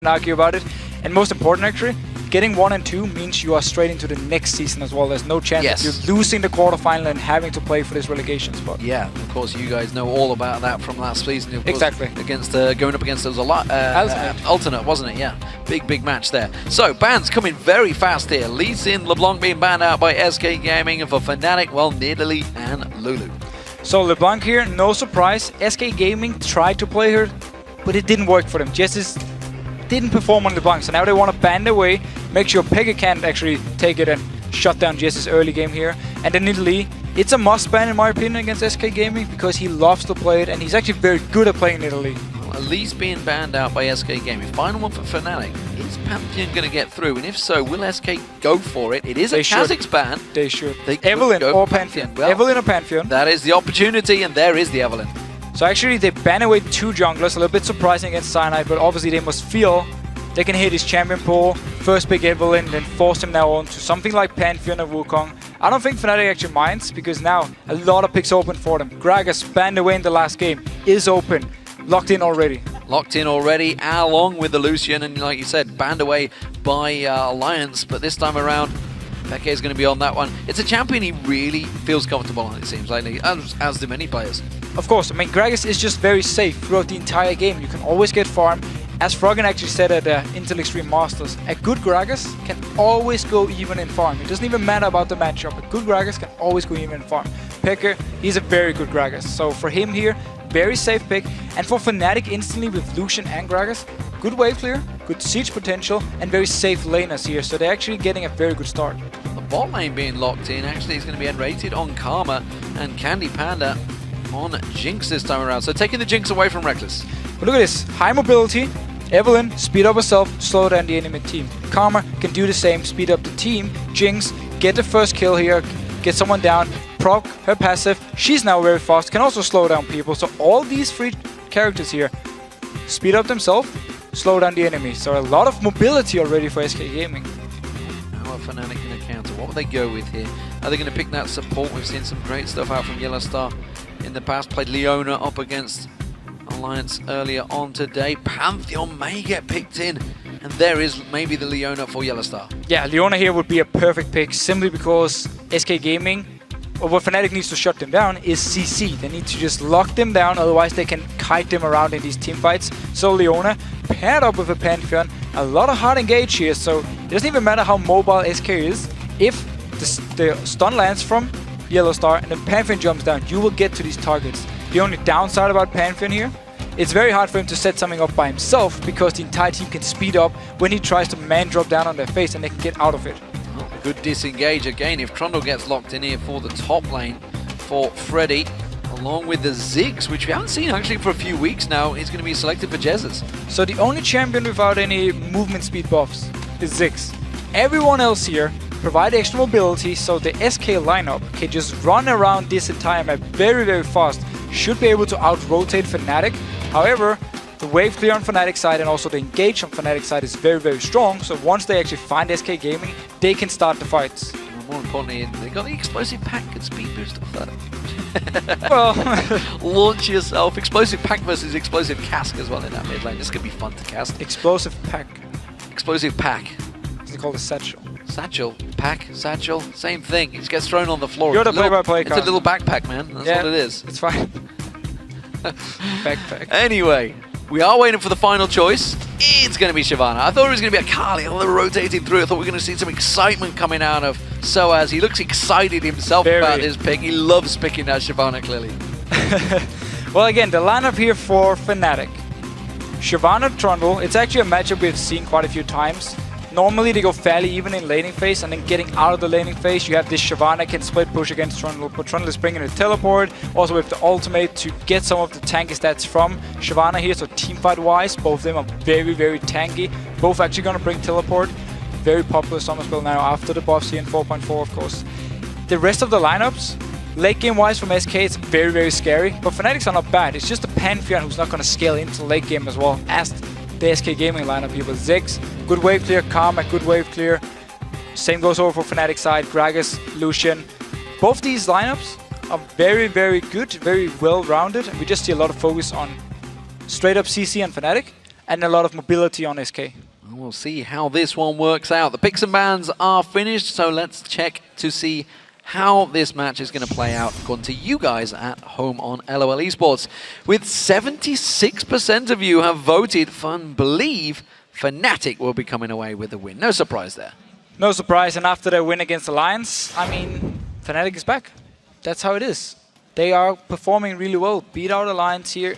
argue about it. And most important, actually, getting 1 and 2 means you are straight into the next season as well. There's no chance of you losing the quarterfinal and having to play for this relegation spot. Yeah, of course, you guys know all about that from last season. Of course, exactly. Against going up against those alternate, wasn't it? Yeah, big match there. So bans coming very fast here. Lee Sin, LeBlanc being banned out by SK Gaming, and for Fnatic, well, Nidalee and Lulu. So LeBlanc here, no surprise. SK Gaming tried to play her, but it didn't work for them. Jesiz didn't perform on LeBlanc, so now they want to ban away, make sure xPeke can't actually take it and shut down Jesiz early game here. And then Nidalee, it's a must ban in my opinion against SK Gaming because he loves to play it and he's actually very good at playing Nidalee. Well, at least being banned out by SK Gaming. Final one for Fnatic. Is Pantheon going to get through? And if so, will SK go for it? It is a Kha'Zix ban. They should. Evelynn or Pantheon. Well, Evelynn or Pantheon. That is the opportunity, and there is the Evelynn. So actually they ban away 2 junglers, a little bit surprising against Cyanide, but obviously they must feel they can hit his champion pool, first pick Evelynn, then force him now on to something like Pantheon or Wukong. I don't think Fnatic actually minds, because now a lot of picks open for them. Gragas, banned away in the last game, is open, locked in already. Locked in already, along with the Lucian, and like you said, banned away by Alliance, but this time around, xPeke is going to be on that one. It's a champion he really feels comfortable on, it seems like, as do many players. Of course, I mean, Gragas is just very safe throughout the entire game. You can always get farm. As Froggen actually said at Intel Extreme Masters, a good Gragas can always go even in farm. It doesn't even matter about the matchup. A good Gragas can always go even in farm. xPeke, he's a very good Gragas. So for him here, very safe pick. And for Fnatic instantly with Lucian and Gragas, good wave clear, good siege potential, and very safe laners here. So they're actually getting a very good start. The bot lane being locked in actually is going to be nRated on Karma and CandyPanda on Jinx this time around. So taking the Jinx away from Rekkles. But look at this, high mobility. Evelynn, speed up herself, slow down the enemy team. Karma can do the same, speed up the team. Jinx, get the first kill here, get someone down, proc her passive. She's now very fast, can also slow down people. So all these 3 characters here speed up themselves, slow down the enemy. So a lot of mobility already for SK Gaming. How are Fnatic going to counter? What will they go with here? Are they going to pick that support? We've seen some great stuff out from YellOwStaR in the past. Played Leona up against Alliance earlier on today. Pantheon may get picked in, and there is maybe the Leona for YellOwStaR. Yeah, Leona here would be a perfect pick simply because SK Gaming, or what Fnatic needs to shut them down is CC. They need to just lock them down, otherwise they can kite them around in these team fights. So Leona paired up with a Pantheon, a lot of hard engage here, so it doesn't even matter how mobile SK is. If the stun lands from YellOwStaR and then Pantheon jumps down, you will get to these targets. The only downside about Pantheon here, it's very hard for him to set something up by himself because the entire team can speed up when he tries to man drop down on their face and they can get out of it. Good disengage again if Trundle gets locked in here for the top lane for Freddy, along with the Ziggs, which we haven't seen actually for a few weeks now. He's going to be selected for Jesiz. So the only champion without any movement speed buffs is Ziggs. Everyone else here provide extra mobility, so the SK lineup can just run around this entire map very fast. Should be able to out-rotate Fnatic. However, the wave clear on Fnatic side and also the engage on Fnatic side is very strong. So once they actually find SK Gaming, they can start the fights. More importantly, they got the explosive pack and speed boost off that. Well, launch yourself. Explosive pack versus explosive cask as well in that mid lane. This could be fun to cast. Explosive pack. Explosive pack. What's it called? A satchel. Satchel, pack, satchel, same thing. It just gets thrown on the floor. You're the play-by-play It's a little backpack, man. That's what it is. It's fine. Backpack. Anyway, we are waiting for the final choice. It's going to be Shyvana. I thought it was going to be a Kali, a little rotating through. I thought we were going to see some excitement coming out of sOAZ. He looks excited himself about his pick. He loves picking that Shyvana, clearly. Well, again, the lineup here for Fnatic. Shyvana, Trundle. It's actually a matchup we've seen quite a few times. Normally they go fairly even in laning phase, and then getting out of the laning phase, you have this Shyvana can split push against Trundle, but Trundle is bringing a teleport, also with the ultimate to get some of the tanky stats from Shyvana here. So teamfight wise, both of them are very tanky. Both actually gonna bring teleport. Very popular summer spell now after the buffs here in 4.4, of course. The rest of the lineups, late game wise from SK, it's very scary, but Fnatic's are not bad. It's just the Pantheon who's not gonna scale into late game as well as the SK Gaming lineup here with Ziggs. Good wave clear, Karma, good wave clear. Same goes over for Fnatic side, Gragas, Lucian. Both these lineups are very good, very well rounded, and we just see a lot of focus on straight up CC and Fnatic. and a lot of mobility on SK. We'll see how this one works out. The picks and bans are finished, so let's check to see how this match is going to play out according to you guys at home on LOL Esports. With 76% of you have voted and believe Fnatic will be coming away with the win. No surprise there. No surprise, and after their win against Alliance, I mean, Fnatic is back. That's how it is. They are performing really well. Beat out Alliance here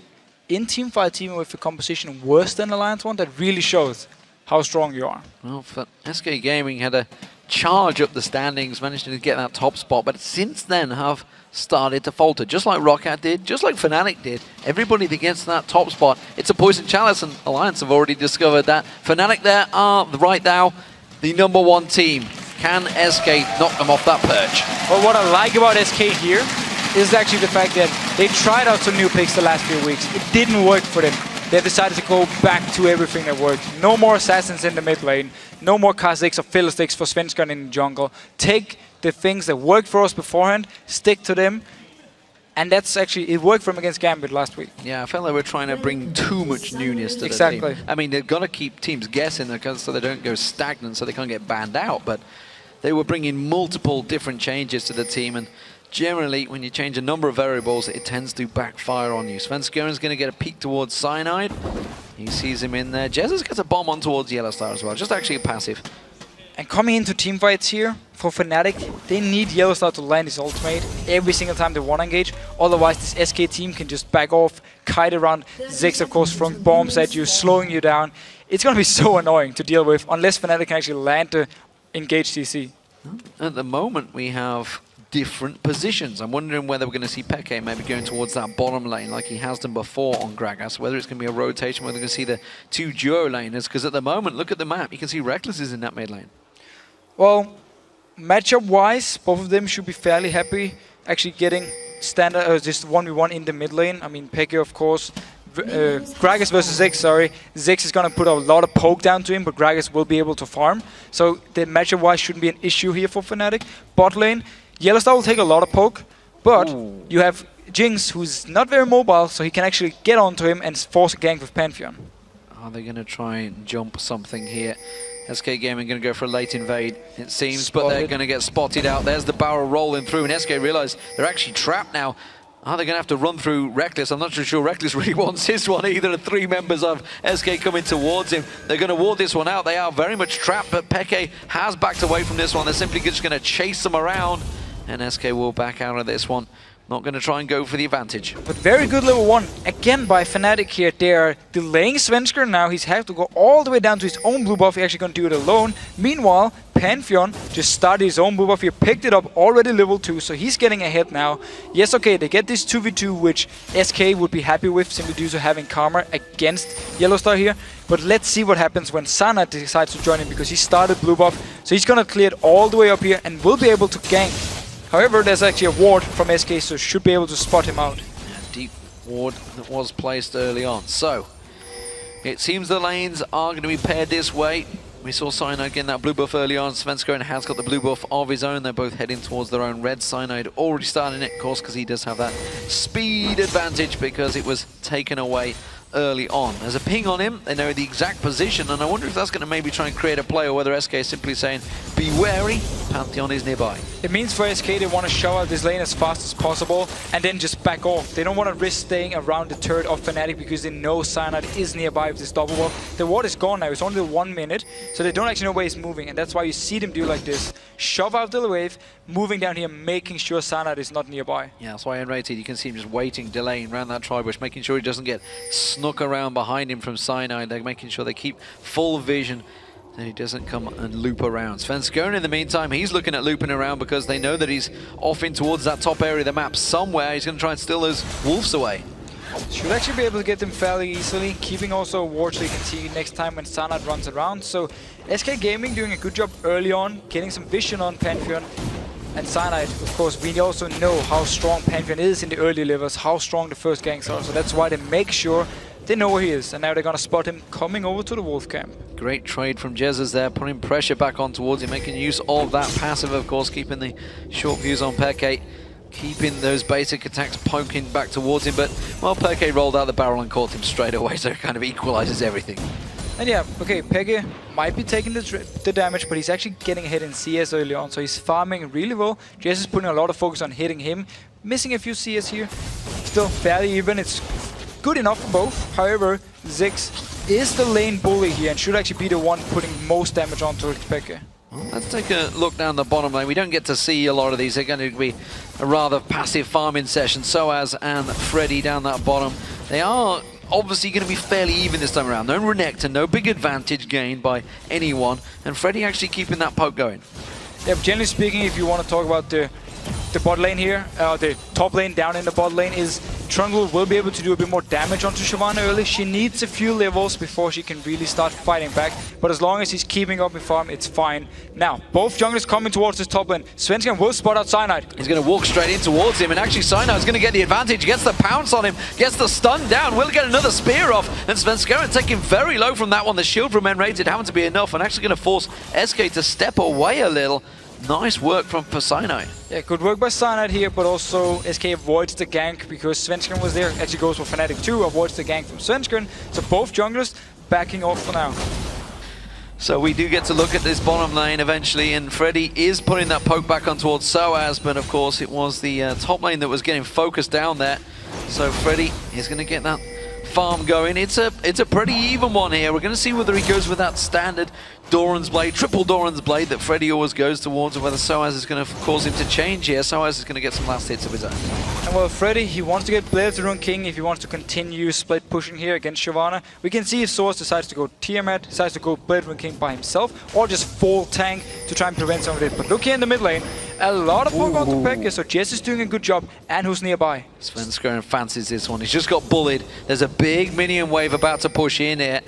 in teamfight, team with a composition worse than Alliance one. That really shows how strong you are. Well, SK Gaming had a charge up the standings, managed to get that top spot, but since then have started to falter, just like Roccat did, just like Fnatic did. Everybody that gets that top spot, it's a poison chalice, and Alliance have already discovered that. Fnatic there are right now the #1 team. Can SK knock them off that perch? Well, what I like about SK here is actually the fact that they tried out some new picks the last few weeks. It didn't work for them. They decided to go back to everything that worked. No more assassins in the mid lane. No more Kha'Zix or Fiddlesticks for Svenskeren in the jungle. Take the things that worked for us beforehand, stick to them. And that's actually, it worked for them against Gambit last week. Yeah, I felt like we're trying to bring too much newness to the team. I mean, they've got to keep teams guessing so they don't go stagnant, so they can't get banned out. But they were bringing multiple different changes to the team, and generally, when you change a number of variables, it tends to backfire on you. Svenskeren's going to get a peek towards Cyanide. He sees him in there. Jesiz gets a bomb on towards YellOwStaR as well, just actually a passive. And coming into teamfights here, for Fnatic, they need YellOwStaR to land his ultimate every single time they want to engage. Otherwise, this SK team can just back off, kite around. Ziggs, of course, throwing bombs at you, slowing you down. It's going to be so annoying to deal with, unless Fnatic can actually land to engage CC. At the moment, we have different positions. I'm wondering whether we're going to see Peke maybe going towards that bottom lane like he has done before on Gragas, whether it's going to be a rotation, whether we're going to see the two duo laners, because at the moment, look at the map, you can see Rekkles is in that mid lane. Well, matchup-wise, both of them should be fairly happy actually getting standard, just 1v1 in the mid lane. I mean, Peke, of course, Gragas versus Ziggs, sorry. Ziggs is going to put a lot of poke down to him, but Gragas will be able to farm. So the matchup-wise shouldn't be an issue here for Fnatic. Bot lane, YellOwStaR will take a lot of poke, but you have Jinx, who's not very mobile, so he can actually get onto him and force a gank with Pantheon. Are they going to try and jump something here? SK Gaming going to go for a late invade, it seems, but they're going to get spotted out. There's the barrel rolling through, and SK realize they're actually trapped now. Are they going to have to run through Rekkles? I'm not sure Rekkles really wants this one either. 3 members of SK coming towards him. They're going to ward this one out. They are very much trapped, but Peke has backed away from this one. They're simply just going to chase them around, and SK will back out of this one. Not going to try and go for the advantage. But very good level 1, again by Fnatic here. They are delaying Svenskeren now. He's had to go all the way down to his own blue buff. He's actually going to do it alone. Meanwhile, Pantheon just started his own blue buff here, picked it up already level 2, so he's getting ahead now. Yes, okay, they get this 2v2, which SK would be happy with, simply due to having Karma against YellOwStaR here. But let's see what happens when Cyanide decides to join him, because he started blue buff. So he's going to clear it all the way up here and will be able to gank. However, there's actually a ward from SK, so should be able to spot him out. Yeah, deep ward that was placed early on. So, it seems the lanes are going to be paired this way. We saw Cyanide getting that blue buff early on. Svenskeren has got the blue buff of his own. They're both heading towards their own red. Cyanide already starting it, of course, because he does have that speed advantage because it was taken away early on. There's a ping on him, they know the exact position, and I wonder if that's going to maybe try and create a play, or whether SK is simply saying, be wary, Pantheon is nearby. It means for SK they want to shove out this lane as fast as possible and then just back off. They don't want to risk staying around the turret of Fnatic because they know Cyanide is nearby with this double wall. The ward is gone now, it's only 1 minute, so they don't actually know where he's moving, and that's why you see them do like this. Shove out the wave, moving down here, making sure Cyanide is not nearby. Yeah, that's why nRated, you can see him just waiting, delaying around that tri-bush, making sure he doesn't get snuck around behind him from Cyanide. They're making sure they keep full vision that he doesn't come and loop around. Svenskeren, in the meantime, he's looking at looping around because they know that he's off in towards that top area of the map somewhere. He's going to try and steal those wolves away. Should actually be able to get them fairly easily, keeping also a ward so you can see next time when Cyanide runs around. So SK Gaming doing a good job early on, getting some vision on Pantheon. And Cyanide, of course, we also know how strong Pantheon is in the early levels, how strong the first ganks are, so that's why they make sure they know where he is, and now they're going to spot him coming over to the wolf camp. Great trade from Jesiz there, putting pressure back on towards him, making use of that passive, of course, keeping the short views on Peke. keeping those basic attacks poking back towards him, but, well, xPeke rolled out the barrel and caught him straight away, so it kind of equalizes everything. And yeah, okay, xPeke might be taking the damage, but he's actually getting hit in CS early on, so he's farming really well. Jesiz is putting a lot of focus on hitting him, missing a few CS here. Still fairly even, it's good enough for both. However, Ziggs is the lane bully here and should actually be the one putting most damage onto xPeke. Let's take a look down the bottom lane. We don't get to see a lot of these. They're going to be a rather passive farming session. sOAZ and Freddy down that bottom. They are obviously going to be fairly even this time around. No Renekton, no big advantage gained by anyone. And Freddy actually keeping that poke going. Yeah, generally speaking, if you want to talk about the bot lane here, the top lane down in the bot lane, is Trundle will be able to do a bit more damage onto Shyvana early. She needs a few levels before she can really start fighting back, but as long as he's keeping up in farm, it's fine. Now, both junglers coming towards this top lane. Svenskeren will spot out Cyanide. He's going to walk straight in towards him, and actually Cyanide's going to get the advantage, gets the pounce on him, gets the stun down, will get another spear off, and Svenskeren taking very low from that one. The shield from nRated happened to be enough, and actually going to force SK to step away a little. Nice work from Cyanide. Yeah, good work by Cyanide here, but also SK avoids the gank because Svenskeren was there. Actually goes for Fnatic too, avoids the gank from Svenskeren. So both junglers backing off for now. So we do get to look at this bottom lane eventually, and Freddy is putting that poke back on towards sOAZ, but of course it was the top lane that was getting focused down there. So Freddy is going to get that farm going. It's a pretty even one here. We're going to see whether he goes with that standard Doran's Blade, triple Doran's Blade that Freddy always goes towards, or whether sOAZ is going to cause him to change here. sOAZ is going to get some last hits of his own. And well, Freddy, he wants to get Blade of the Rune King if he wants to continue split pushing here against Shyvana. We can see if sOAZ decides to go Tiamat, decides to go Blade of the Rune King by himself, or just full tank to try and prevent some of it. But look here in the mid lane, a lot of poke onto xPeke, so Jesiz is doing a good job, and who's nearby? Svenskeren fancies this one. He's just got bullied. There's a big minion wave about to push in here.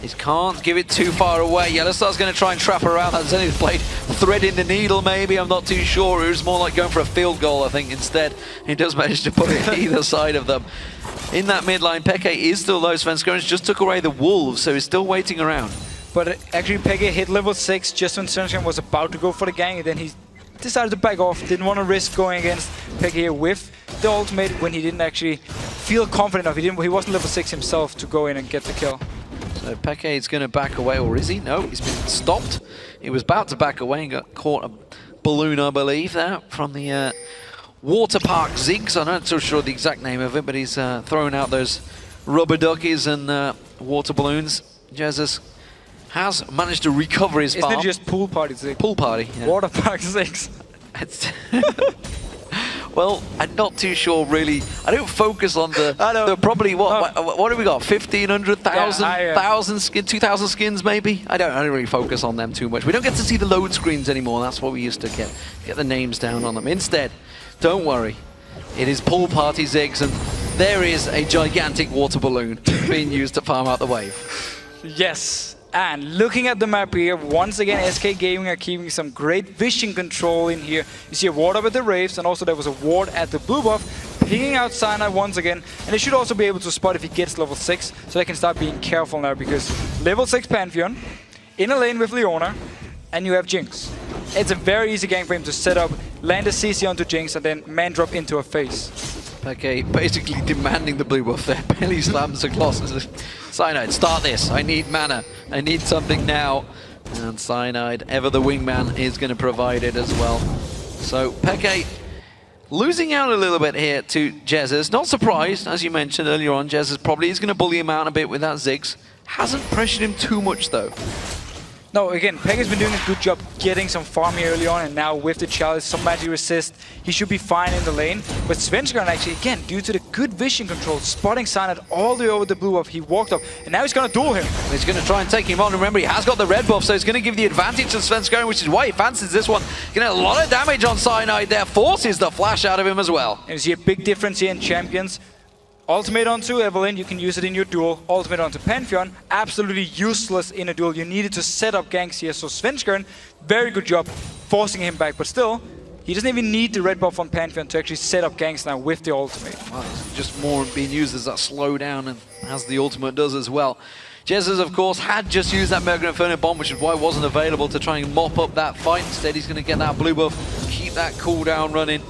He can't give it too far away. YellOwStaR's going to try and trap around that Zenith Blade, threading the needle maybe, I'm not too sure. It was more like going for a field goal, I think, instead. He does manage to put it either side of them. In that mid lane, xPeke is still low. Svenskeren just took away the wolves, so he's still waiting around. But actually, xPeke hit level 6 just when Svenskeren was about to go for the gang, and then he decided to back off. Didn't want to risk going against xPeke here with the ultimate when he didn't actually feel confident enough. He wasn't level 6 himself to go in and get the kill. So xPeke is going to back away, or is he? No, he's been stopped. He was about to back away and got caught a balloon, I believe, there from the water park Ziggs. I'm not so sure the exact name of it, but he's throwing out those rubber duckies and water balloons. Jesiz has managed to recover his farm. Isn't it just pool party Ziggs? Pool party, yeah. Water park Ziggs. Well, I'm not too sure really. I don't focus on the probably what have we got? 1,500, 1,000 skin, 2,000 skins maybe. I don't really focus on them too much. We don't get to see the load screens anymore. That's what we used to get the names down on them. Instead, don't worry, it is pool party Ziggs, and there is a gigantic water balloon being used to farm out the wave. Yes. And looking at the map here, once again SK Gaming are keeping some great vision control in here. You see a ward up at the Raves, and also there was a ward at the blue buff, picking out Cyanide once again. And they should also be able to spot if he gets level 6, so they can start being careful now, because level 6 Pantheon, in a lane with Leona, and you have Jinx. It's a very easy game for him to set up, land a CC onto Jinx, and then man drop into her face. Okay, basically demanding the blue buff there. Belly slams across. Cyanide, start this. I need mana. I need something now. And Cyanide, ever the wingman, is going to provide it as well. So xPeke losing out a little bit here to Jesiz. Not surprised, as you mentioned earlier on. Jesiz probably is going to bully him out a bit with that Ziggs. Hasn't pressured him too much though. No, again, xPeke's been doing a good job getting some farm here early on, and now with the chalice, some magic resist, he should be fine in the lane. But Svenskeren actually, again, due to the good vision control, spotting Cyanide all the way over the blue buff, he walked up, and now he's going to duel him. He's going to try and take him on. Remember, he has got the red buff, so he's going to give the advantage to Svenskeren, which is why he fancies this one. Getting a lot of damage on Cyanide there, forces the flash out of him as well. And you see a big difference here in champions. Ultimate onto Evelynn, you can use it in your duel. Ultimate onto Pantheon, absolutely useless in a duel. You needed to set up ganks here. So Svenskeren, very good job forcing him back. But still, he doesn't even need the red buff on Pantheon to actually set up ganks now with the ultimate. Well, it's just more being used as that slowdown, and as the ultimate does as well. Jesiz, of course, had just used that Mega Inferno bomb, which is why it wasn't available to try and mop up that fight. Instead, he's going to get that blue buff, keep that cooldown running.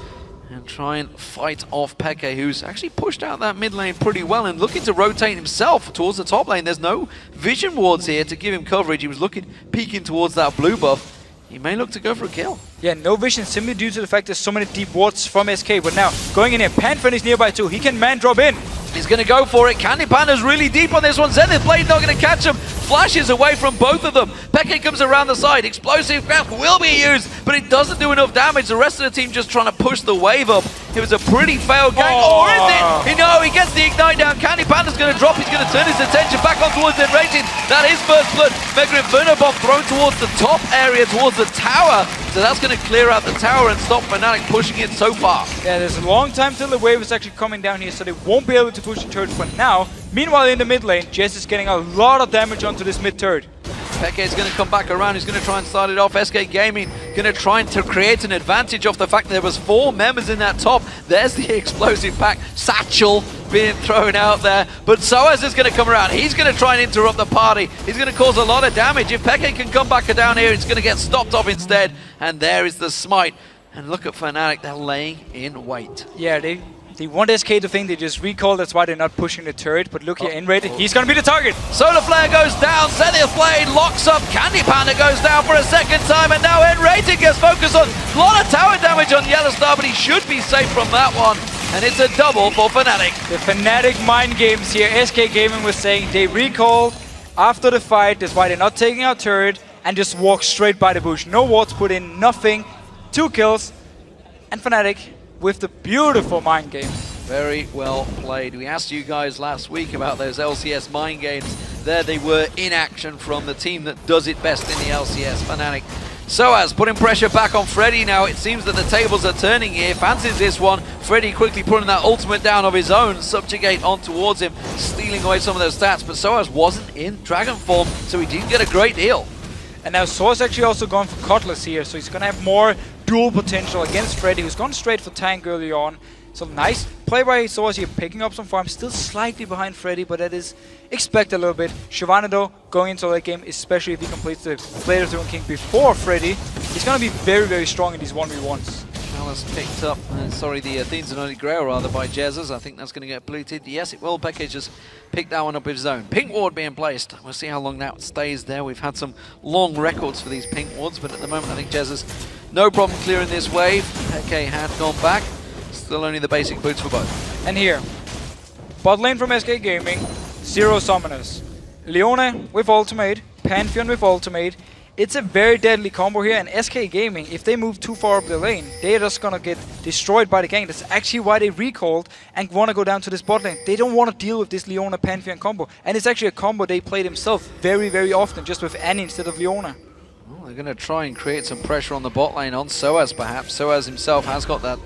and try and fight off xPeke, who's actually pushed out that mid lane pretty well and looking to rotate himself towards the top lane. There's no vision wards here to give him coverage. He was peeking towards that blue buff. He may look to go for a kill. Yeah, no vision simply due to the fact there's so many deep wards from SK. But now, going in here, Pantheon is nearby too. He can man drop in. He's going to go for it. CandyPanda's really deep on this one. Zenith Blade not going to catch him. Flashes away from both of them. xPeke comes around the side. Explosive grab will be used, but it doesn't do enough damage. The rest of the team just trying to push the wave up. It was a pretty failed gank. Or is it? No, he gets the ignite down. CandyPanda's going to drop. He's going to turn his attention back on towards nRated. That is first blood. Mega Inferno Bomb thrown towards the top area, towards the tower. So that's going to clear out the tower and stop Fnatic pushing it so far. Yeah, there's a long time till the wave is actually coming down here, so they won't be able to push the turret for now. Meanwhile, in the mid lane, Jesiz is getting a lot of damage onto this mid turret. xPeke is going to come back around. He's going to try and start it off. SK Gaming going to try and create an advantage off the fact that there was 4 members in that top. There's the explosive pack. Satchel being thrown out there. But sOAZ is going to come around. He's going to try and interrupt the party. He's going to cause a lot of damage. If xPeke can come back down here, it's going to get stopped off instead. And there is the smite. And look at Fnatic. They're laying in wait. Yeah, they want SK to think they just recall, that's why they're not pushing the turret. But look here, nRated, he's gonna be the target. Solar Flare goes down, Zenith Blade locks up, CandyPanda goes down for a second time, and now nRated gets focused on. A lot of tower damage on YellOwStaR, but he should be safe from that one. And it's a double for Fnatic. The Fnatic mind games here. SK Gaming was saying they recalled after the fight, that's why they're not taking out turret, and just walk straight by the bush. No wards put in, nothing. 2 kills, and Fnatic with the beautiful mind games. Very well played. We asked you guys last week about those LCS mind games. There they were in action from the team that does it best in the LCS, Fnatic. sOAZ putting pressure back on Freddy now. It seems that the tables are turning here. Fancies this one. Freddy quickly putting that ultimate down of his own. Subjugate on towards him, stealing away some of those stats. But sOAZ wasn't in Dragon form, so he didn't get a great deal. And now sOAZ actually also gone for Cutlass here, so he's gonna have more dual potential against Freddy, who's gone straight for tank early on. So nice play by sOAZ here, picking up some farm, still slightly behind Freddy, but that is expected a little bit. Shyvana though, going into late game, especially if he completes the Blade of the King before Freddy, he's gonna be very, very strong in these 1v1s. Alice picked up, the Athene's and only Grail rather by Jesiz. I think that's going to get bluted. Yes, it will. xPeke just picked that one up of his own. Pink ward being placed. We'll see how long that stays there. We've had some long records for these pink wards, but at the moment I think Jesiz no problem clearing this wave. xPeke had gone back. Still only the basic boots for both. And here, bot lane from SK Gaming, 0 summoners. Leona with ultimate, Pantheon with ultimate. It's a very deadly combo here, and SK Gaming, if they move too far up the lane, they're just gonna get destroyed by the gank. That's actually why they recalled and wanna go down to this bot lane. They don't wanna deal with this Leona Pantheon combo. And it's actually a combo they play themselves very, very often, just with Annie instead of Leona. Well, they're gonna try and create some pressure on the bot lane on sOAZ perhaps. sOAZ himself has got that.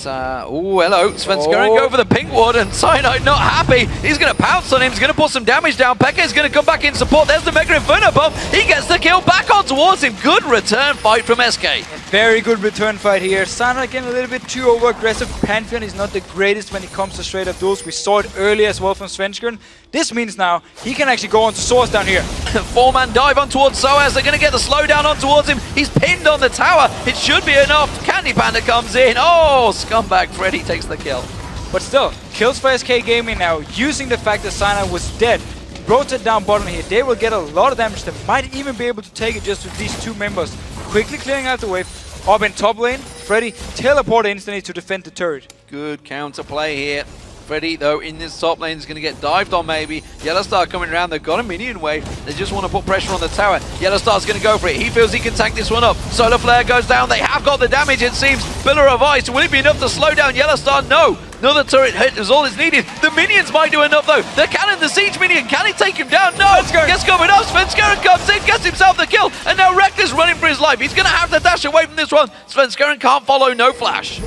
Oh, hello. Svenskeren go for the pink ward, and Cyanide not happy. He's going to pounce on him. He's going to put some damage down. xPeke is going to come back in support. There's the Mega Inferno Bomb. He gets the kill back on towards him. Good return fight from SK. Very good return fight here. Cyanide getting a little bit too over-aggressive. Pantheon is not the greatest when it comes to straight-up duels. We saw it earlier as well from Svenskeren. This means now he can actually go on to sOAZ down here. 4-man dive on towards sOAZ. They're going to get the slowdown on towards him. He's pinned on the tower. It should be enough. CandyPanda comes in. Oh, scumbag Freddy takes the kill. But still, kills for SK Gaming now, using the fact that Cyanide was dead. Rotate down bottom here. They will get a lot of damage. They might even be able to take it just with these 2 members. Quickly clearing out the wave. Up in top lane, Freddy teleport instantly to defend the turret. Good counter play here. Freddy, though, in this top lane is going to get dived on maybe. YellOwStaR coming around. They've got a minion wave. They just want to put pressure on the tower. YellOwStar's going to go for it. He feels he can tank this one up. Solar Flare goes down. They have got the damage, it seems. Pillar of Ice. Will it be enough to slow down YellOwStaR? No. Another turret hit is all that's needed. The minions might do enough, though. The cannon, the siege minion. Can he take him down? No. Gets covered up. Svenskeren comes in, gets himself the kill. And now Rekkles running for his life. He's going to have to dash away from this one. Svenskeren can't follow. No flash.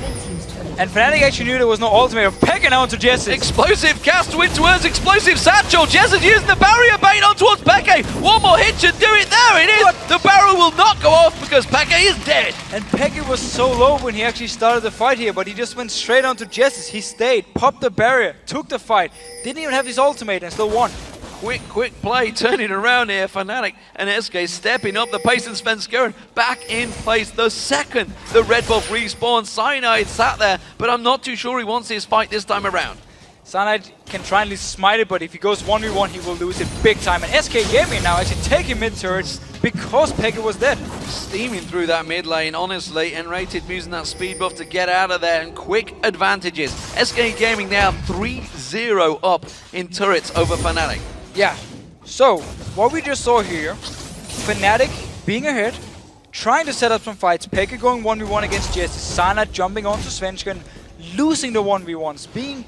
And Fnatic actually knew there was no ultimate. Pecking out to Jesiz. Explosive cast win towards explosive satchel. Jesiz using the barrier bait on towards xPeke. One more hit should do it. There it is. What? The barrel will not go off because xPeke is dead. And xPeke was so low when he actually started the fight here, but he just went straight onto Jesiz. He stayed, popped the barrier, took the fight, didn't even have his ultimate and still won. quick play, turning around here. Fnatic and SK stepping up the pace, and Svenskeren back in place. The second the red buff respawned, Cyanide sat there, but I'm not too sure he wants his fight this time around. Cyanide can try and smite it, but if he goes 1v1, he will lose it big time. And SK Gaming now actually taking mid turrets because Peke was dead. Steaming through that mid lane, honestly, nRated using that speed buff to get out of there, and quick advantages. SK Gaming now 3-0 up in turrets over Fnatic. Yeah, so what we just saw here, Fnatic being ahead, trying to set up some fights, Peke going 1v1 against Jesiz, Cyanide jumping onto Svenskeren, losing the 1v1s, being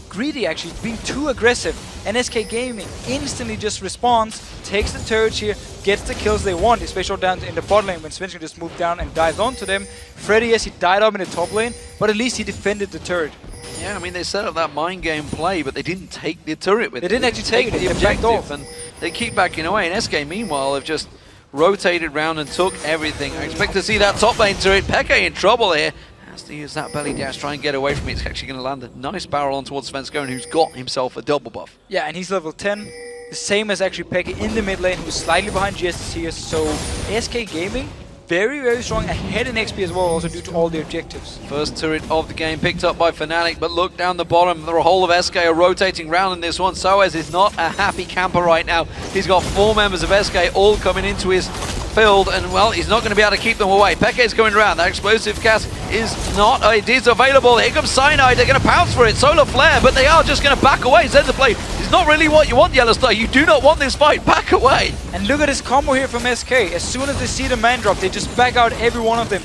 greedy actually, being too aggressive, and SK Gaming instantly just responds, takes the turrets here, gets the kills they want, especially down in the bot lane when Svenskeren just moved down and dived onto them. Freddy, yes, he died up in the top lane, but at least he defended the turret. Yeah, I mean, they set up that mind game play, but they didn't take the turret with them. They didn't actually take the objective, and they keep backing away, and SK meanwhile have just rotated round and took everything. I expect to see that top lane turret. Peke in trouble here. Has to use that belly dash, try and get away from it. It's actually going to land a nice barrel on towards Svenskeren, who's got himself a double buff. Yeah, and he's level 10. The same as actually Peke in the mid lane, who's slightly behind Jesiz here. So SK Gaming, very, very strong, ahead in XP as well, also due to all the objectives. First turret of the game picked up by Fnatic, but look down the bottom. The whole of SK are rotating round in this one. sOAZ is not a happy camper right now. He's got 4 members of SK all coming into his field, and well, he's not going to be able to keep them away. Peke is going around. That explosive cast is not, it is available. Here comes Cyanide. They're going to pounce for it. Solar Flare, but they are just going to back away. Center play is not really what you want, YellOwStaR. You do not want this fight. Back away. And look at this combo here from SK. As soon as they see the man drop, they just back out every one of them.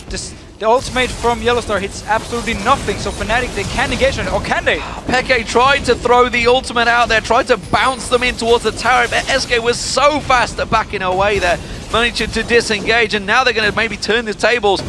The ultimate from YellOwStaR hits absolutely nothing, so Fnatic, they can engage on it, or can they? Peke tried to throw the ultimate out there, tried to bounce them in towards the tower, but SK was so fast at backing away there, managing to disengage, and now they're going to maybe turn the tables,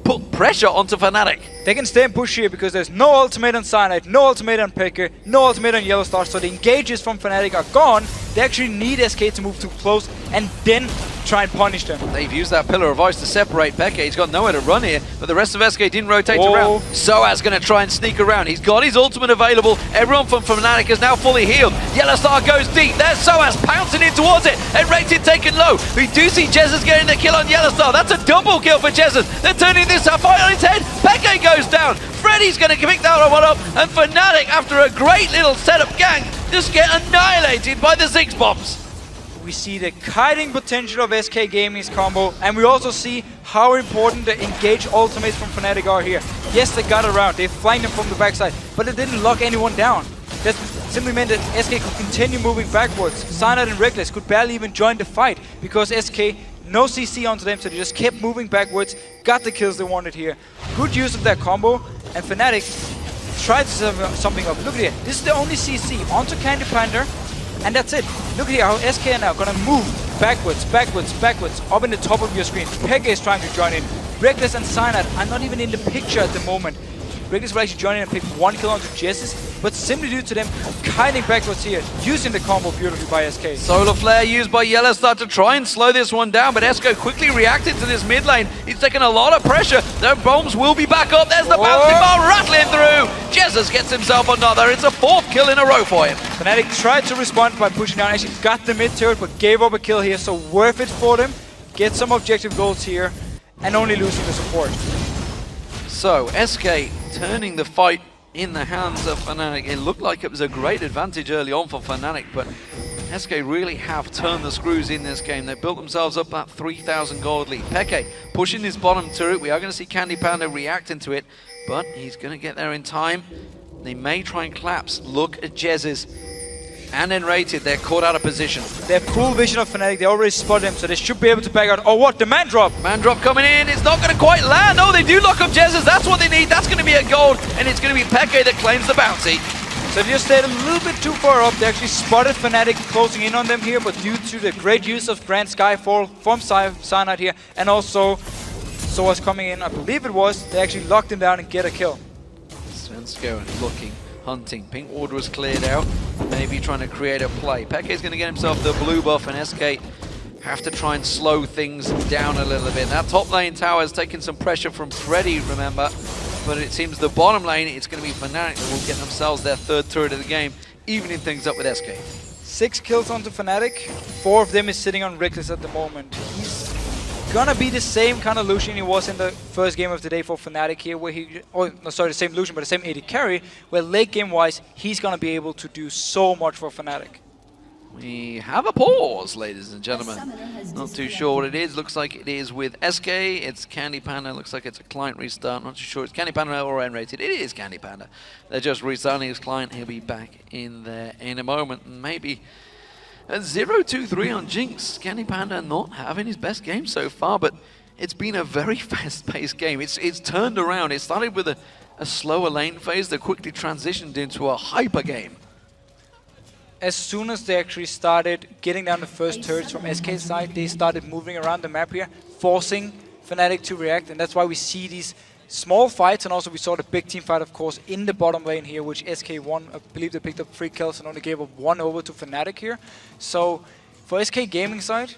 put pressure onto Fnatic. They can stay and push here because there's no ultimate on Cyanide, no ultimate on Peke, no ultimate on YellOwStaR, so the engages from Fnatic are gone. They actually need SK to move too close and then try and punish them. They've used that Pillar of Ice to separate Peke. He's got nowhere to run here, but the rest of SK didn't rotate around. sOAZ going to try and sneak around. He's got his ultimate available. Everyone from Fnatic is now fully healed. YellOwStaR goes deep. There's sOAZ pouncing in towards it. nRated taken low. We do see Jesiz getting the kill on YellOwStaR. That's a double kill for Jesiz. They're turning this fight on its head. Peke goes down. Freddy's going to pick that one up, and Fnatic, after a great little setup gang, just get annihilated by the Ziggs bombs. We see the kiting potential of SK Gaming's combo, and we also see how important the engage ultimates from Fnatic are here. Yes, they got around, they flanked them from the backside, but it didn't lock anyone down. That simply meant that SK could continue moving backwards. Cyanide and Rekkles could barely even join the fight because SK, no CC onto them, so they just kept moving backwards, got the kills they wanted here. Good use of that combo, and Fnatic tried to set something up. Look at it, this is the only CC onto CandyPanda, and that's it. Look here how SK are now gonna move backwards, up in the top of your screen. Peke is trying to join in. Rekkles and Cyanide are not even in the picture at the moment. Rekkles will actually join in and pick 1 kill onto Jesiz, but simply due to them kiting backwards here, using the combo beautifully by SK. Solar Flare used by YellOwStaR to try and slow this one down, but SK quickly reacted to this mid lane. He's taken a lot of pressure. Their bombs will be back up. There's the bouncing ball rattling through. Jesiz gets himself another. It's a 4th kill in a row for him. Fnatic tried to respond by pushing down, actually got the mid turret, but gave up a kill here, so worth it for them. Get some objective goals here, and only losing the support. So, SK turning the fight in the hands of Fnatic. It looked like it was a great advantage early on for Fnatic, but SK really have turned the screws in this game. They built themselves up that 3,000 gold lead. Peke pushing his bottom turret. We are going to see CandyPanda reacting to it, but he's going to get there in time. They may try and collapse. Look at Jesiz and nRated. They're caught out of position. They have cool vision of Fnatic. They already spotted him, so they should be able to back out. Oh, what? The man drop! Man drop coming in. It's not going to quite land. Oh, they do lock up Jesiz. That's what they need. That's going to be a gold, and it's going to be Peke that claims the bounty. So they just stayed a little bit too far up. They actually spotted Fnatic closing in on them here, but due to the great use of Grand Skyfall from Cyanide here, and also sOAZ coming in, I believe it was, they actually locked him down and get a kill. Svenskeren looking, hunting. Pink ward was cleared out. Maybe trying to create a play. Peke is going to get himself the blue buff, and SK have to try and slow things down a little bit. That top lane tower has taken some pressure from Freddy, remember, but it seems the bottom lane, it's going to be Fnatic that will get themselves their 3rd turret of the game, evening things up with SK. 6 kills onto Fnatic. 4 of them is sitting on Rekkles at the moment. He's gonna be the same kind of Lucian he was in the first game of the day for Fnatic here, where he, no, sorry, the same Lucian, but the same AD carry, where late game wise, he's gonna be able to do so much for Fnatic. We have a pause, ladies and gentlemen. Not too sure what it is. Looks like it is with SK. It's CandyPanda. Looks like it's a client restart. Not too sure. It's CandyPanda or nRated. It is CandyPanda. They're just restarting his client. He'll be back in there in a moment. And maybe a 0-2-3 on Jinx. CandyPanda not having his best game so far, but it's been a very fast-paced game. It's turned around. It started with a slower lane phase that quickly transitioned into a hyper game. As soon as they actually started getting down the first turrets from SK's side, they started moving around the map here, forcing Fnatic to react, and that's why we see these small fights, and also we saw the big team fight, of course, in the bottom lane here, which SK won. I believe they picked up 3 kills and only gave up 1 over to Fnatic here. So for SK Gaming side,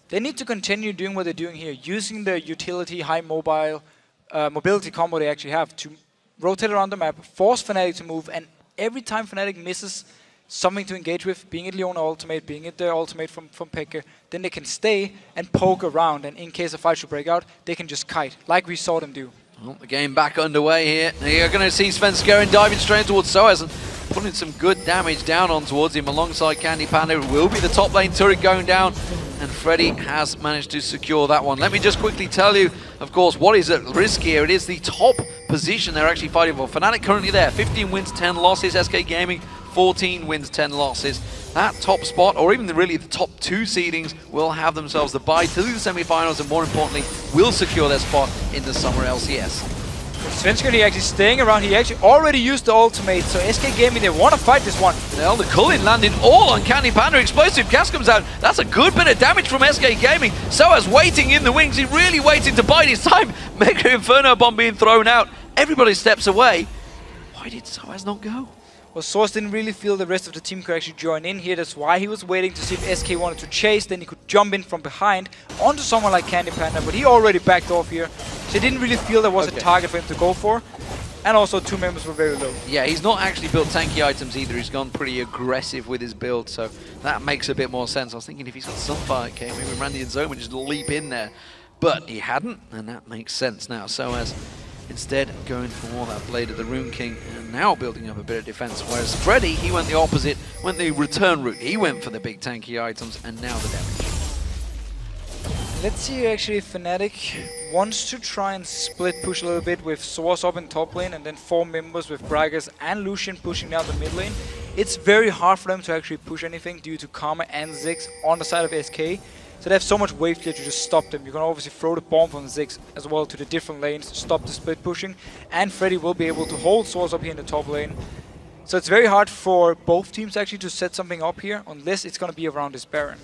they need to continue doing what they're doing here, using the utility, high mobility combo they actually have to rotate around the map, force Fnatic to move, and every time Fnatic misses something to engage with, being it Leona ultimate, being it the ultimate from xPeke, then they can stay and poke around, and in case a fight should break out, they can just kite, like we saw them do. Well, the game back underway here. You're going to see Svenskeren diving straight towards sOAZ and putting some good damage down on towards him alongside CandyPanda. It will be the top lane turret going down, and Freddy has managed to secure that one. Let me just quickly tell you, of course, what is at risk here. It is the top position they're actually fighting for. Fnatic currently there, 15 wins, 10 losses. SK Gaming, 14 wins, 10 losses. That top spot, or even really the top 2 seedings, will have themselves the bye to the semi-finals, and more importantly, will secure their spot in the summer LCS. Svenskeren actually staying around. He actually already used the ultimate, so SK Gaming, they want to fight this one. Well, the Cullen landed all on CandyPanda. Explosive gas comes out. That's a good bit of damage from SK Gaming. sOAZ waiting in the wings. He's really waiting to bide his time. Mega Inferno bomb being thrown out. Everybody steps away. Why did sOAZ not go? Well, sOAZ didn't really feel the rest of the team could actually join in here. That's why he was waiting to see if SK wanted to chase. Then he could jump in from behind onto someone like CandyPanda, but he already backed off here. So he didn't really feel there was a target for him to go for. And also 2 members were very low. Yeah, he's not actually built tanky items either. He's gone pretty aggressive with his build, so that makes a bit more sense. I was thinking if he's got Sunfire, okay, maybe Randy and Zoma just leap in there. But he hadn't, and that makes sense now. sOAZ instead going for that Blade of the Rune King, and now building up a bit of defense. Whereas Freddy, he went the opposite, went the return route. He went for the big tanky items, and now the damage. Let's see actually if Fnatic wants to try and split push a little bit with sOAZ up in top lane, and then 4 members with Gragas and Lucian pushing down the mid lane. It's very hard for them to actually push anything due to Karma and Ziggs on the side of SK. So they have so much wave clear to just stop them. You can obviously throw the bomb from Ziggs as well to the different lanes to stop the split pushing. And Freddy will be able to hold sOAZ up here in the top lane. So it's very hard for both teams actually to set something up here, unless it's going to be around this Baron.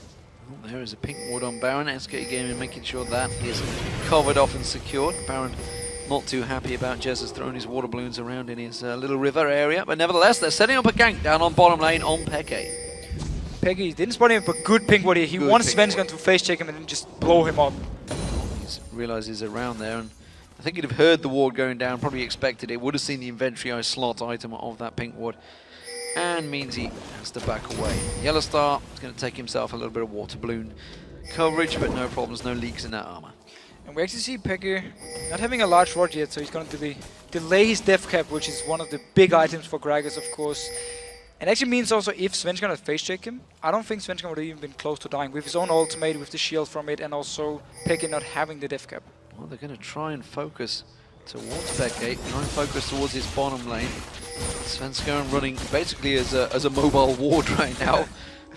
Well, there is a pink ward on Baron. SK Gaming making sure that is covered off and secured. Baron not too happy about Jesiz throwing his water balloons around in his little river area. But nevertheless, they're setting up a gank down on bottom lane on xPeke. xPeke didn't spot him, but good pink ward here. He wants Svenskeren to face check him and then just blow him up. He's realised he's around there, and I think he'd have heard the ward going down, probably expected it, would have seen the inventory slot item of that pink ward, and means he has to back away. YellOwStaR is going to take himself a little bit of water balloon coverage, but no problems, no leaks in that armor. And we actually see xPeke not having a large rod yet, so he's going to delay his death cap, which is one of the big items for Gragas, of course. And actually means also if Svenskeren had face check him, I don't think Svenskeren would have even been close to dying with his own ultimate, with the shield from it, and also xPeke not having the death cap. Well, they're going to try and focus towards xPeke, try and focus towards his bottom lane. Svenskeren running basically as a mobile ward right now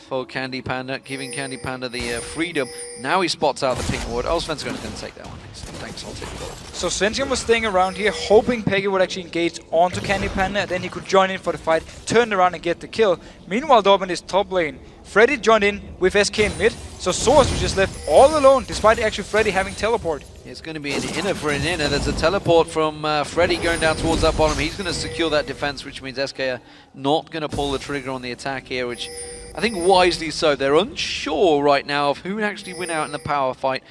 for CandyPanda, giving CandyPanda the freedom. Now he spots out the pink ward. Oh, Svenskeren's going to take that one. Thanks, I'll take it. So Svenskeren was staying around here, hoping xPeke would actually engage onto CandyPanda, and then he could join in for the fight, turn around and get the kill. Meanwhile, though, in his top lane, Freddy joined in with SK in mid, so sOAZ was just left all alone, despite actually Freddy having teleport. It's going to be an inner for an inner. There's a teleport from Freddy going down towards that bottom. He's going to secure that defense, which means SK are not going to pull the trigger on the attack here, which I think wisely so. They're unsure right now of who would actually win out in the power fight.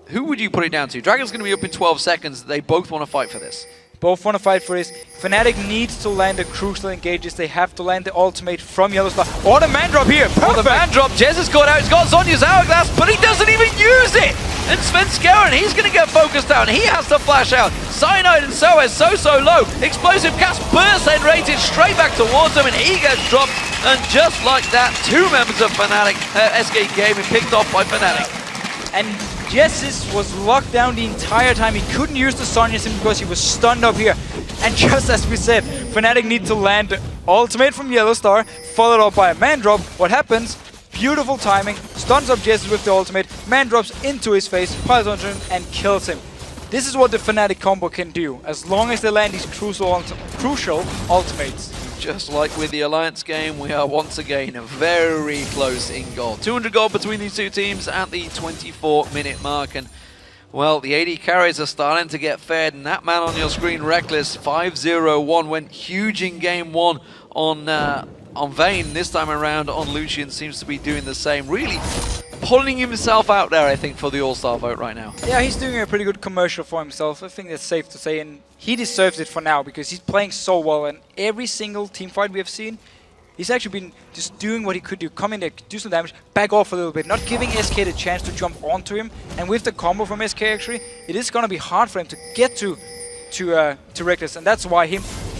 Who would you put it down to? Dragon's going to be up in 12 seconds. They both want to fight for this. both want to fight for this. Fnatic needs to land the crucial engages. They have to land the ultimate from YellOwStaR. Or the man drop here. Perfect. Or the man drop. Jesiz got out. He's got Zhonya's hourglass, but he doesn't even use it. And Svenskeren, he's going to get focused down. He has to flash out. Cyanide and sOAZ so low. Explosive cast burst nRated straight back towards him, and he gets dropped. And just like that, 2 members of Fnatic, SK Gaming, picked off by Fnatic. And Jesiz was locked down the entire time. He couldn't use the Sonya Sim because he was stunned up here. And just as we said, Fnatic need to land the ultimate from YellOwStaR, followed up by a man drop. What happens? Beautiful timing, stuns up Jesiz with the ultimate, man drops into his face, piles onto him and kills him. This is what the Fnatic combo can do, as long as they land these crucial ultimates. Just like with the Alliance game, we are once again very close in goal. 200 gold between these two teams at the 24-minute mark. And, well, the AD carries are starting to get fed. And that man on your screen, Rekkles, 5-0-1, went huge in game 1 on Vayne. This time around on Lucian, seems to be doing the same. Really pulling himself out there, I think, for the All-Star vote right now. Yeah, he's doing a pretty good commercial for himself. I think that's safe to say, and he deserves it for now because he's playing so well. And every single team fight we have seen, he's actually been just doing what he could do. Come in there, do some damage, back off a little bit, not giving SK the chance to jump onto him. And with the combo from SK, actually, it is going to be hard for him to get to Rekkles, and that's why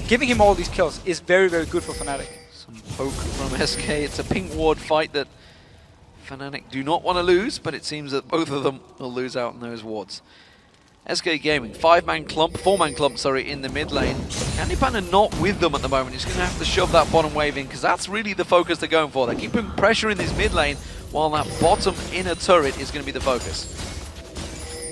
giving him all these kills is very, very good for Fnatic. Some poke from SK. It's a pink ward fight that Fnatic do not want to lose, but it seems that both of them will lose out on those wards. SK Gaming, 4-man clump, in the mid lane. CandyPanda not with them at the moment. He's going to have to shove that bottom wave in, because that's really the focus they're going for. They're keeping pressure in this mid lane, while that bottom inner turret is going to be the focus.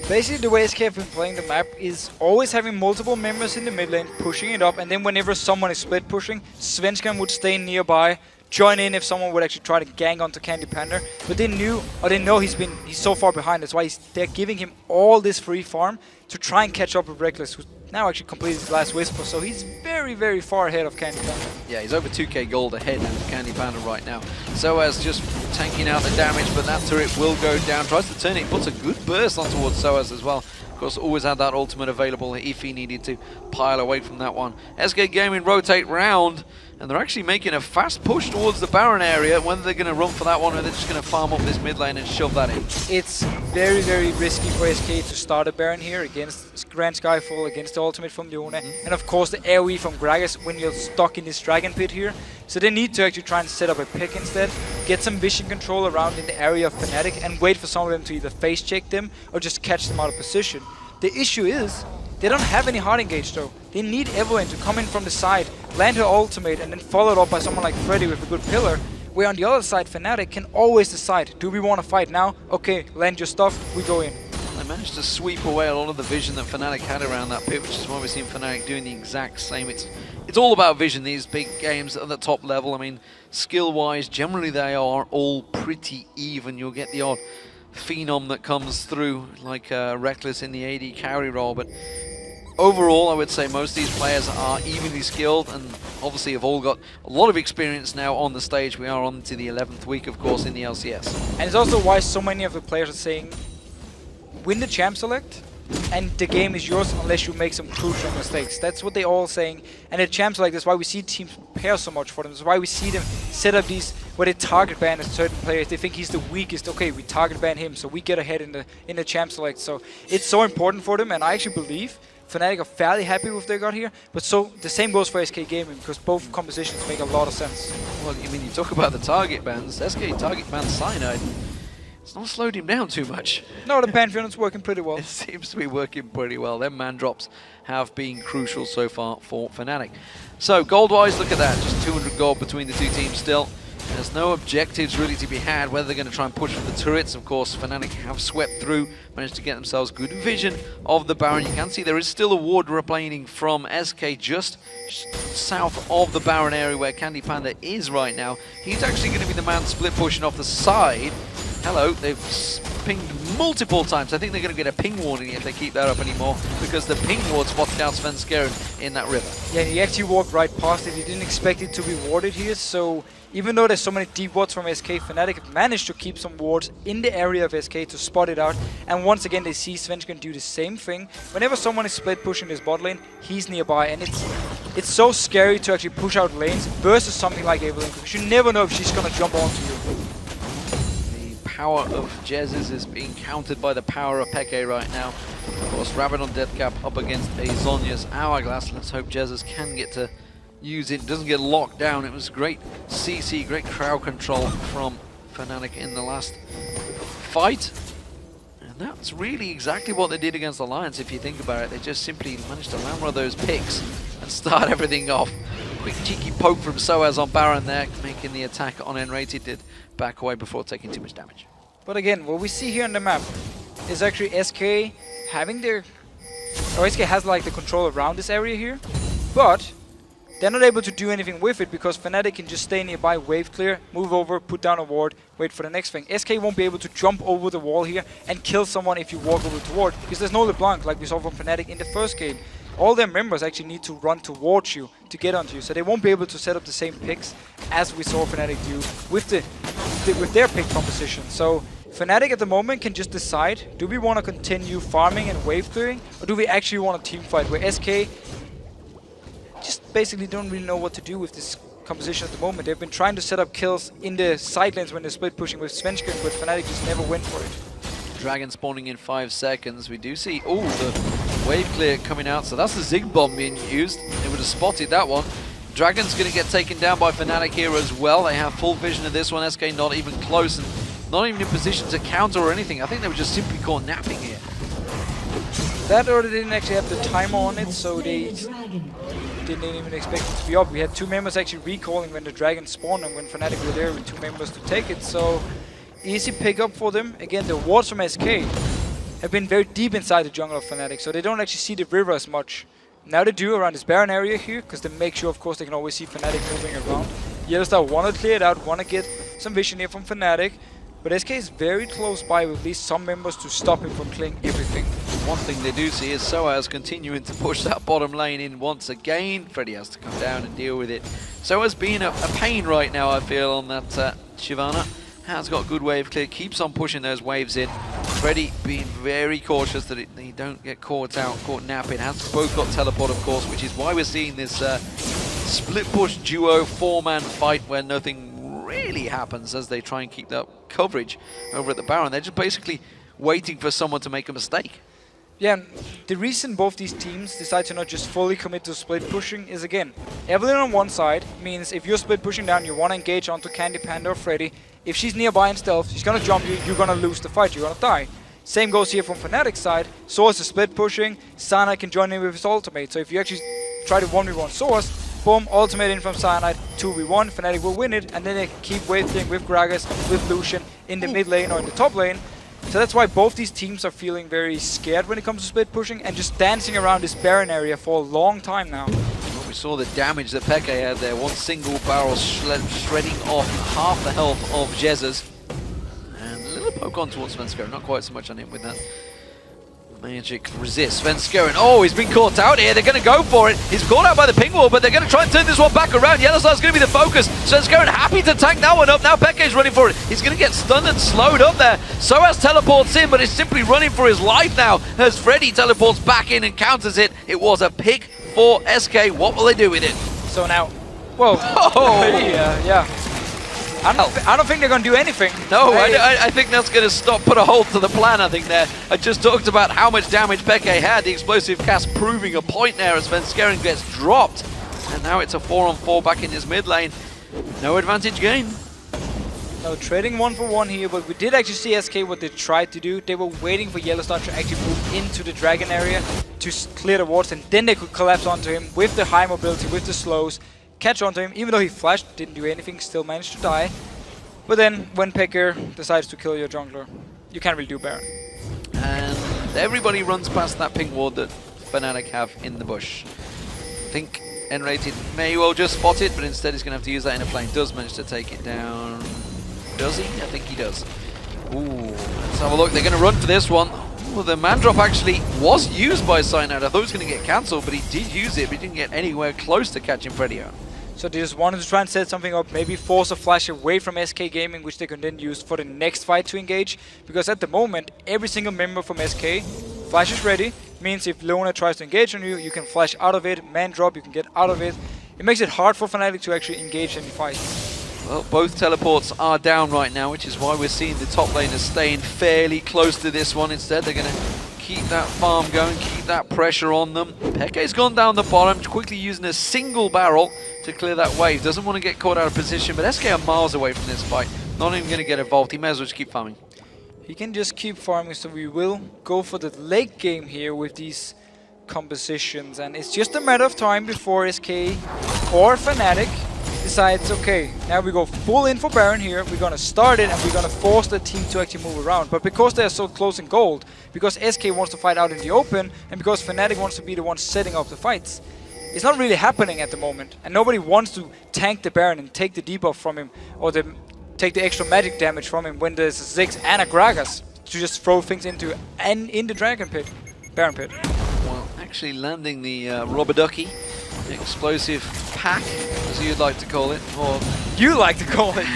Basically, the way SK have been playing the map is always having multiple members in the mid lane, pushing it up, and then whenever someone is split pushing, Svenskeren would stay nearby, join in if someone would actually try to gang onto CandyPanda. But they know he's so far behind. That's why they're giving him all this free farm to try and catch up with Rekkles, who's now actually completed his last Whisper. So he's very, very far ahead of CandyPanda. Yeah, he's over 2k gold ahead of CandyPanda right now. sOAZ just tanking out the damage, but that turret will go down. Tries to turn it, puts a good burst on towards sOAZ as well. Of course, always had that ultimate available if he needed to pile away from that one. SK Gaming rotate round, and they're actually making a fast push towards the Baron area. Whether they're going to run for that one or they're just going to farm up this mid lane and shove that in. It's very, very risky for SK to start a Baron here against Grand Skyfall, against the ultimate from Leona, and of course the AoE from Gragas when you're stuck in this Dragon Pit here. So they need to actually try and set up a pick instead, get some vision control around in the area of Fnatic, and wait for some of them to either face check them or just catch them out of position. The issue is, they don't have any hard engage though. They need Evelynn to come in from the side, land her ultimate, and then followed up by someone like Freddy with a good pillar. Where on the other side, Fnatic can always decide, do we want to fight now? Okay, land your stuff, we go in. They managed to sweep away a lot of the vision that Fnatic had around that pit, which is why we've seen Fnatic doing the exact same. It's all about vision, these big games at the top level. I mean, skill-wise, generally they are all pretty even. You'll get the odd phenom that comes through, like Rekkles in the AD carry role, but overall, I would say most of these players are evenly skilled and obviously have all got a lot of experience now on the stage. We are on to the 11th week, of course, in the LCS. And it's also why so many of the players are saying, win the champ select, and the game is yours unless you make some crucial mistakes. That's what they're all saying. And at champ select, that's why we see teams prepare so much for them. That's why we see them set up these, where they target ban a certain player. If they think he's the weakest, okay, we target ban him, so we get ahead in the champ select. So it's so important for them, and I actually believe Fnatic are fairly happy with what they got here, but so the same goes for SK Gaming, because both compositions make a lot of sense. Well, I mean, you talk about the target bans, SK target ban Cyanide, it's not slowed him down too much. No, the Pantheon is working pretty well. It seems to be working pretty well. Their man drops have been crucial so far for Fnatic. So, gold-wise, look at that, just 200 gold between the two teams still. There's no objectives really to be had, whether they're going to try and push for the turrets. Of course, Fnatic have swept through, managed to get themselves good vision of the Baron. You can see there is still a ward replaying from SK just south of the Baron area where CandyPanda is right now. He's actually going to be the man split pushing off the side. Hello, they've pinged multiple times. I think they're going to get a ping warning if they keep that up anymore, because the ping ward spotted out Svenskeren in that river. Yeah, he actually walked right past it. He didn't expect it to be warded here, so even though there's so many deep wards from SK, Fnatic have managed to keep some wards in the area of SK to spot it out. And once again, they see Svenskeren do the same thing. Whenever someone is split pushing this bot lane, he's nearby, and it's so scary to actually push out lanes versus something like Evelynn, because you never know if she's gonna jump onto you. The power of Jesiz is being countered by the power of Peke right now. Of course, Rabbit on Deathcap up against a Zhonya's Hourglass. Let's hope Jesiz can get to use it, doesn't get locked down. It was great CC, great crowd control from Fnatic in the last fight. And that's really exactly what they did against Alliance, if you think about it. They just simply managed to land one of those picks and start everything off. Quick cheeky poke from sOAZ on Baron there, making the attack on nRated did back away before taking too much damage. But again, what we see here on the map is actually SK having their... or SK has like the control around this area here, but they're not able to do anything with it because Fnatic can just stay nearby, wave clear, move over, put down a ward, wait for the next thing. SK won't be able to jump over the wall here and kill someone if you walk over the ward, because there's no LeBlanc like we saw from Fnatic in the first game. All their members actually need to run towards you to get onto you, so they won't be able to set up the same picks as we saw Fnatic do with their pick composition. So Fnatic at the moment can just decide, do we want to continue farming and wave clearing, or do we actually want a team fight where SK just basically don't really know what to do with this composition at the moment. They've been trying to set up kills in the side lanes when they're split pushing with Svenskeren, but Fnatic just never went for it. Dragon spawning in 5 seconds. We do see, oh, the wave clear coming out, so that's the Ziggs bomb being used. They would have spotted that one. Dragon's going to get taken down by Fnatic here as well. They have full vision of this one. SK not even close and not even in position to counter or anything. I think they were just simply caught napping here. That or they didn't actually have the timer on it, so they didn't even expect it to be up. We had 2 members actually recalling when the dragon spawned, and when Fnatic were there with 2 members to take it, so easy pickup for them. Again, the wards from SK have been very deep inside the jungle of Fnatic, so they don't actually see the river as much. Now they do around this Baron area here, because they make sure, of course, they can always see Fnatic moving around. YellOwStaR want to clear it out, want to get some vision here from Fnatic, but SK is very close by with at least some members to stop him from clearing everything. One thing they do see is sOAZ continuing to push that bottom lane in once again. Freddy has to come down and deal with it. sOAZ being a pain right now, I feel, on that Shyvana. Has got good wave clear, keeps on pushing those waves in. Freddy being very cautious that they don't get caught napping. Has both got teleport, of course, which is why we're seeing this split push duo 4-man fight where nothing really happens as they try and keep that coverage over at the Baron. They're just basically waiting for someone to make a mistake. Yeah, the reason both these teams decide to not just fully commit to split pushing is, again, Evelynn on one side means if you're split pushing down, you want to engage onto CandyPanda or Freddy. If she's nearby in stealth, she's going to jump you, you're going to lose the fight, you're going to die. Same goes here from Fnatic's side. sOAZ is split pushing, Cyanide can join in with his ultimate. So if you actually try to 1v1 sOAZ, boom, ultimate in from Cyanide, 2v1, Fnatic will win it, and then they keep wave clearing with Gragas, with Lucian in the mid lane or in the top lane. So that's why both these teams are feeling very scared when it comes to split pushing and just dancing around this Baron area for a long time now. Well, we saw the damage that Peke had there. One single barrel shredding off half the health of Jesiz. And a little poke on towards Svenskeren, not quite so much on him with that. Magic resists Svenskeren. Oh, he's been caught out here. They're going to go for it. He's caught out by the ping wall, but they're going to try and turn this one back around. YellOwStaR's going to be the focus. Svenskeren happy to tank that one up. Now Peke's running for it. He's going to get stunned and slowed up there. sOAZ teleports in, but is simply running for his life now as Freddy teleports back in and counters it. It was a pick for SK. What will they do with it? So now, whoa. Oh. yeah. I don't think they're going to do anything. No, I think that's going to put a halt to the plan, I think, there. I just talked about how much damage Peke had, the explosive cast proving a point there as Svenskeren gets dropped. And now it's a 4-on-4 back in his mid lane. No advantage gain. No, trading 1-for-1 here, but we did actually see SK what they tried to do. They were waiting for YellOwStaR to actually move into the dragon area to clear the wards, and then they could collapse onto him with the high mobility, with the slows. Catch onto him, even though he flashed, didn't do anything, still managed to die. But then, when Peke decides to kill your jungler, you can't really do Baron. And everybody runs past that ping ward that Fnatic have in the bush. I think nRated may well just spot it, but instead he's going to have to use that in a plane. Does manage to take it down. Does he? I think he does. Ooh, that's have a look. They're going to run for this one. Well, the man drop actually was used by Cyanide. I thought it was going to get cancelled, but he did use it, but he didn't get anywhere close to catching Pantheon. So they just wanted to try and set something up, maybe force a flash away from SK Gaming, which they can then use for the next fight to engage. Because at the moment, every single member from SK, flash is ready. Means if Leona tries to engage on you, you can flash out of it, man drop, you can get out of it. It makes it hard for Fnatic to actually engage any fights. Well, both teleports are down right now, which is why we're seeing the top laners staying fairly close to this one. Instead, they're going to keep that farm going, keep that pressure on them. Peke's gone down the bottom, quickly using a single barrel to clear that wave. Doesn't want to get caught out of position, but SK are miles away from this fight. Not even going to get involved. He may as well just keep farming. He can just keep farming, so we will go for the late game here with these compositions. And it's just a matter of time before SK or Fnatic decides, okay, now we go full in for Baron here, we're gonna start it and we're gonna force the team to actually move around. But because they're so close in gold, because SK wants to fight out in the open, and because Fnatic wants to be the one setting up the fights, it's not really happening at the moment. And nobody wants to tank the Baron and take the debuff from him, or take the extra magic damage from him when there's a Ziggs and a Gragas to just throw things into and in the Dragon Pit, Baron Pit. Well, actually landing the rubber ducky, the explosive pack, as you'd like to call it, or you like to call it.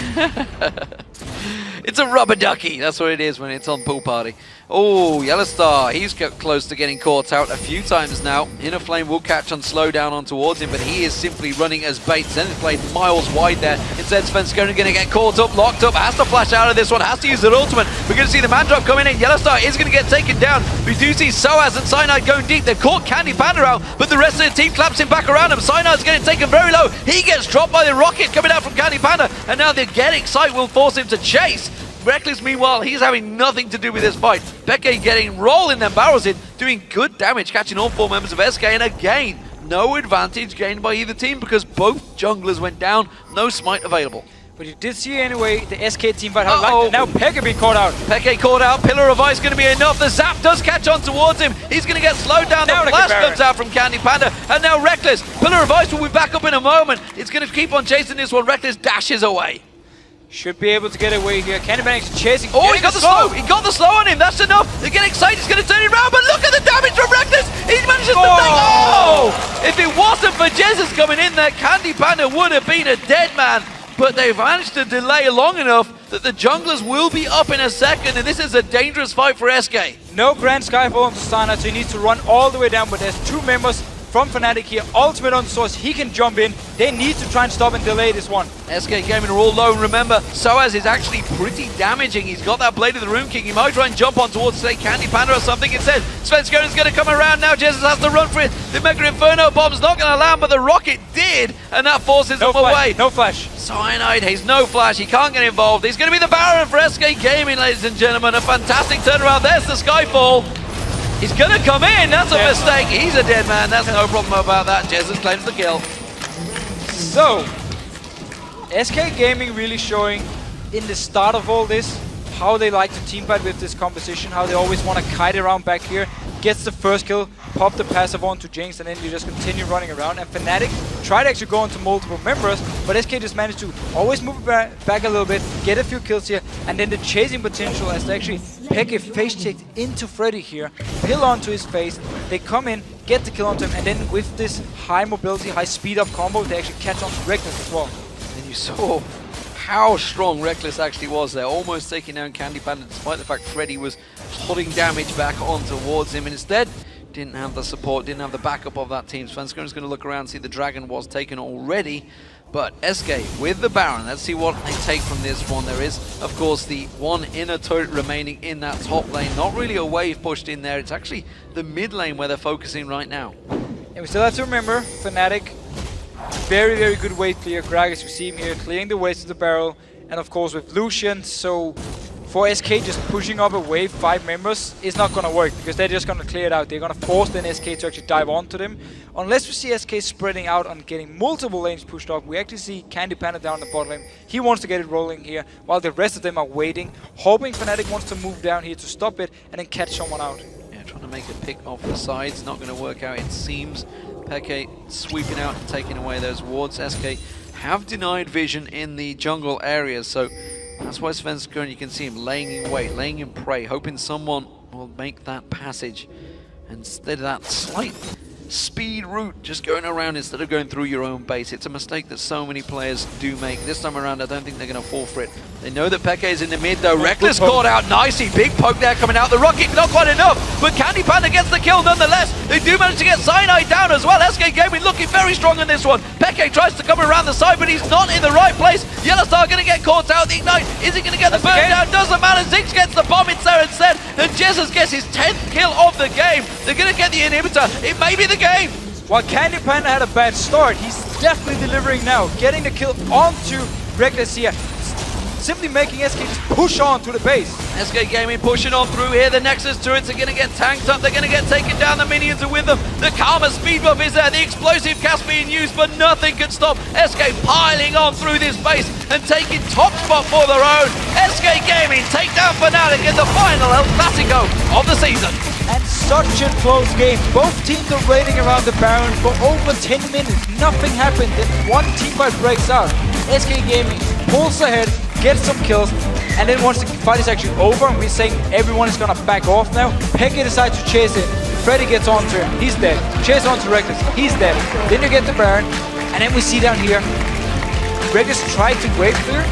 It's a rubber ducky, that's what it is when it's on pool party. Oh, YellOwStaR, he's got close to getting caught out a few times now. Inner Flame will catch on slow down on towards him, but he is simply running as bait. Zenith played miles wide there. Instead, Svenskeren going to get caught up, locked up, has to flash out of this one, has to use their ultimate. We're going to see the man drop coming in. YellOwStaR is going to get taken down. We do see sOAZ and Cyanide going deep. They've caught CandyPanda out, but the rest of the team claps him back around him. Cyanide's getting taken very low. He gets dropped by the rocket coming out from CandyPanda, and now the getting sight will force him to chase. Rekkles, meanwhile, he's having nothing to do with this fight. Peke getting rolling them barrels in, doing good damage, catching all four members of SK, and again, no advantage gained by either team because both junglers went down, no smite available. But you did see anyway the SK team fight. Now Peke being caught out. Peke caught out, Pillar of Ice going to be enough. The zap does catch on towards him. He's going to get slowed down. The flash comes out from CandyPanda, and now Rekkles. Pillar of Ice will be back up in a moment. It's going to keep on chasing this one. Rekkles dashes away. Should be able to get away here. CandyPanda is chasing. Oh, he got the slow. He got the slow on him. That's enough. They get excited. He's going to turn it around, but look at the damage from Rekkles. He manages to take. Oh! If it wasn't for Jesiz coming in there, CandyPanda would have been a dead man. But they've managed to delay long enough that the junglers will be up in a second, and this is a dangerous fight for SK. No Grand Skyfall onto Cyanide, so he needs to run all the way down, but there's two members from Fnatic here. Ultimate on sOAZ, he can jump in. They need to try and stop and delay this one. SK Gaming are all low, and remember, sOAZ is actually pretty damaging. He's got that Blade of the Rune King. He might try and jump on towards, say, CandyPanda or something. Instead, Svenskeren is going to come around now. Jesiz has to run for it. The Mega Inferno Bomb's not going to land, but the rocket did, and that forces him away. No flash. Cyanide, he's no flash. He can't get involved. He's going to be the Baron for SK Gaming, ladies and gentlemen. A fantastic turnaround. There's the Skyfall. He's going to come in. That's a mistake. He's a dead man. That's no problem about that. Jesiz claims the kill. So, SK Gaming really showing in the start of all this how they like to teamfight with this composition, how they always want to kite around back here, gets the first kill, pop the passive onto Jinx, and then you just continue running around. And Fnatic tried to actually go into multiple members, but SK just managed to always move back a little bit, get a few kills here, and then the chasing potential as they actually Peke face checked into Freddy here, pill onto his face, they come in, get the kill onto him, and then with this high mobility, high speed up combo, they actually catch on to Rekkles as well. And you saw how strong Rekkles actually was there, almost taking down CandyPanda despite the fact Freddy was putting damage back on towards him, and instead didn't have the support, didn't have the backup of that team. Svenskeren is going to look around, see the Dragon was taken already, but SK with the Baron, let's see what they take from this one. There is, of course, the one inner turret remaining in that top lane. Not really a wave pushed in there, it's actually the mid lane where they're focusing right now. And we still have to remember, Fnatic, very, very good wave clear. Gragas, we see him here, clearing the ways to the barrel. And of course with Lucian, so for SK just pushing up a wave, 5 members, is not going to work because they're just going to clear it out. They're going to force then SK to actually dive onto them. Unless we see SK spreading out and getting multiple lanes pushed up, we actually see CandyPanda down the bottom lane. He wants to get it rolling here, while the rest of them are waiting, hoping Fnatic wants to move down here to stop it and then catch someone out. Yeah, trying to make a pick off the sides, not going to work out it seems. Peke sweeping out and taking away those wards. SK have denied vision in the jungle areas, so That's why Svenskeren, you can see him laying in wait, laying in prey, hoping someone will make that passage. Instead of that slight speed route, just going around instead of going through your own base. It's a mistake that so many players do make. This time around, I don't think they're going to fall for it. They know that Peke is in the mid though. Rekkles caught out nicely. Big poke there coming out. The rocket, not quite enough, but CandyPanda gets the kill nonetheless. They do manage to get Cyanide down as well. SK Gaming looking very strong in this one. Peke tries to come around the side, but he's not in the right place. YellOwStaR going to get caught out. The Ignite, is he going to get the burn down? Doesn't matter. Ziggs gets the bomb. It's there instead. And Jesiz gets his 10th kill of the game. They're going to get the inhibitor. It may be the game. While CandyPanda had a bad start, he's definitely delivering now. Getting the kill onto Rekkles here. Simply making SK just push on to the base. SK Gaming pushing on through here. The Nexus turrets are going to get tanked up. They're going to get taken down. The minions are with them. The Karma speed buff is there. The explosive cast being used, but nothing can stop SK piling on through this base and taking top spot for their own. SK Gaming take down Fnatic in the final El Clasico of the season. And such a close game. Both teams are raiding around the Baron for over 10 minutes. Nothing happened. Then one teamfight breaks out. SK Gaming pulls ahead, gets some kills, and then once the fight is actually over and we're saying everyone is gonna back off now, Peke decides to chase it. Freddy gets onto him, he's dead. Chase onto Rekkles, he's dead. Then you get the Baron, and then we see down here, Gragas tried to wave clear,